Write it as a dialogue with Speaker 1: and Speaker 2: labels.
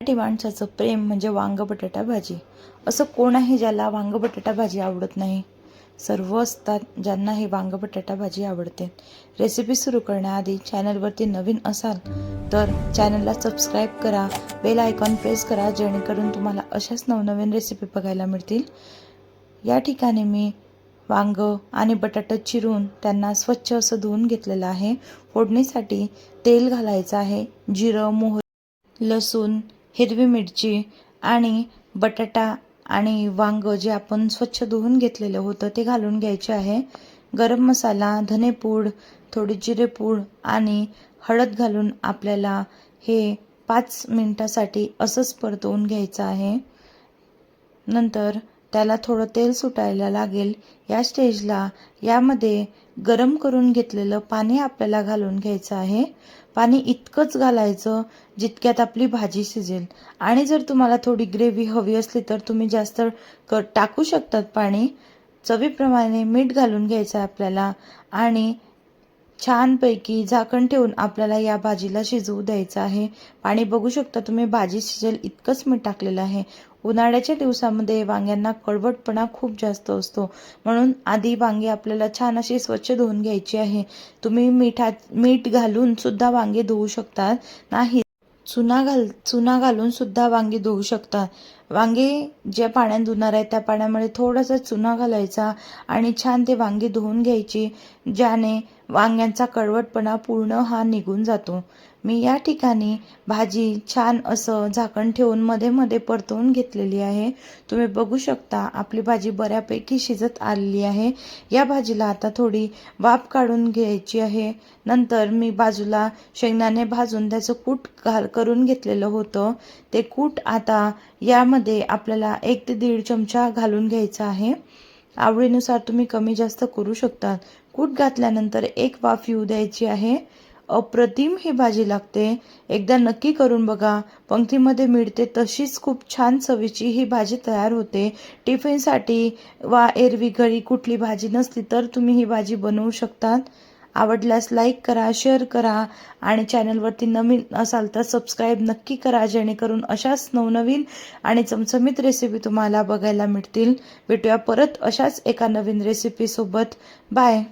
Speaker 1: मराठी माणसाचं प्रेम म्हणजे वांग बटाटा भाजी. असं कोण आहे ज्याला वांग बटाटा भाजी आवडत नाही? सर्व असतात ज्यांना हे वांग बटाटा भाजी आवडते. रेसिपी सुरू करण्याआधी चॅनलवरती नवीन असाल तर चॅनलला सबस्क्राईब करा, बेल आयकॉन प्रेस करा, जेणेकरून तुम्हाला अशाच नवनवीन रेसिपी बघायला मिळतील. या ठिकाणी मी वांग आणि बटाटा चिरून त्यांना स्वच्छ असं धुवून घेतलेलं आहे. फोडणीसाठी तेल घालायचं आहे. जिरं, मोहरी, लसूण, हिरवी मिरची आणि बटाटा आणि वांग जे आपण स्वच्छ धुवून घेतलेलं होतं ते घालून घ्यायचे आहे. गरम मसाला, धनेपूड, थोडी जिरेपूड आणि हळद घालून आपल्याला हे 5 मिनिटासाठी असंच परतवून घ्यायचं आहे. नंतर त्याला थोडं तेल सुटायला लागेल. या स्टेजला यामध्ये गरम करून घेतलेलं पाणी आपल्याला घालून घ्यायचं आहे. पाणी इतकंच घालायचं जितक्यात आपली भाजी शिजेल. आणि जर तुम्हाला थोडी ग्रेव्ही हवी असली तर तुम्ही जास्त टाकू शकतात पाणी. चवीप्रमाणे मीठ घालून घ्यायचं आपल्याला आणि छानपैकी झाकण ठेवून आपल्याला या भाजीला शिजवू द्यायचं आहे. पाणी बघू शकता तुम्ही, भाजी शिजेल इतकंच मीठ टाकलेलं आहे. उन्हाळ्याच्या दिवसामध्ये वांग्यांना कडवटपणा खूप जास्त असतो, म्हणून आधी वांगी आपल्याला छान अशी स्वच्छ धुवून घ्यायची आहे. तुम्ही मीठ घालून सुद्धा वांगे धुवू शकतात, नाही चुना घालून सुद्धा वांगी धुवू शकतात. वांगे ज्या पाण्यात धुणार आहे त्या पाण्यामध्ये थोडासा चुना घालायचा आणि छान ते वांगी धुवून घ्यायची, ज्याने वांग्यांचा कडवटपणा पूर्ण हा निघून जातो. मी या ठिकाणी भाजी छान असं झाकण ठेवून मध्ये मध्ये परतवून घेतलेली आहे. तुम्ही बघू शकता आपली भाजी बऱ्यापैकी शिजत आलेली आहे. या भाजीला आता थोडी वाफ काढून घ्यायची आहे. नंतर मी बाजूला शेंगदाणे भाजून त्याचं कूट करून घेतलेलं होतं. ते कूट आता यामध्ये आपल्याला 1 ते 1.5 चमचा घालून घ्यायचा आहे. आवडीनुसार तुम्ही कमी जास्त करू शकता. कूट घातल्यानंतर एक वाफ येऊ द्यायची आहे. अप्रतिम ही भाजी लागते, एकदा नक्की करून बघा. पंक्तीमध्ये मिळते तशीच खूप छान चवीची ही भाजी तयार होते. टिफिनसाठी वा एरवी घरी कुठली भाजी नसली तर तुम्ही ही भाजी बनवू शकतात. आवडल्यास लाईक करा, शेअर करा आणि चॅनलवरती नवीन असाल तर सबस्क्राईब नक्की करा, जेणेकरून अशाच नवनवीन आणि चमचमीत रेसिपी तुम्हाला बघायला मिळतील. भेटूया परत अशाच एका नवीन रेसिपीसोबत. बाय.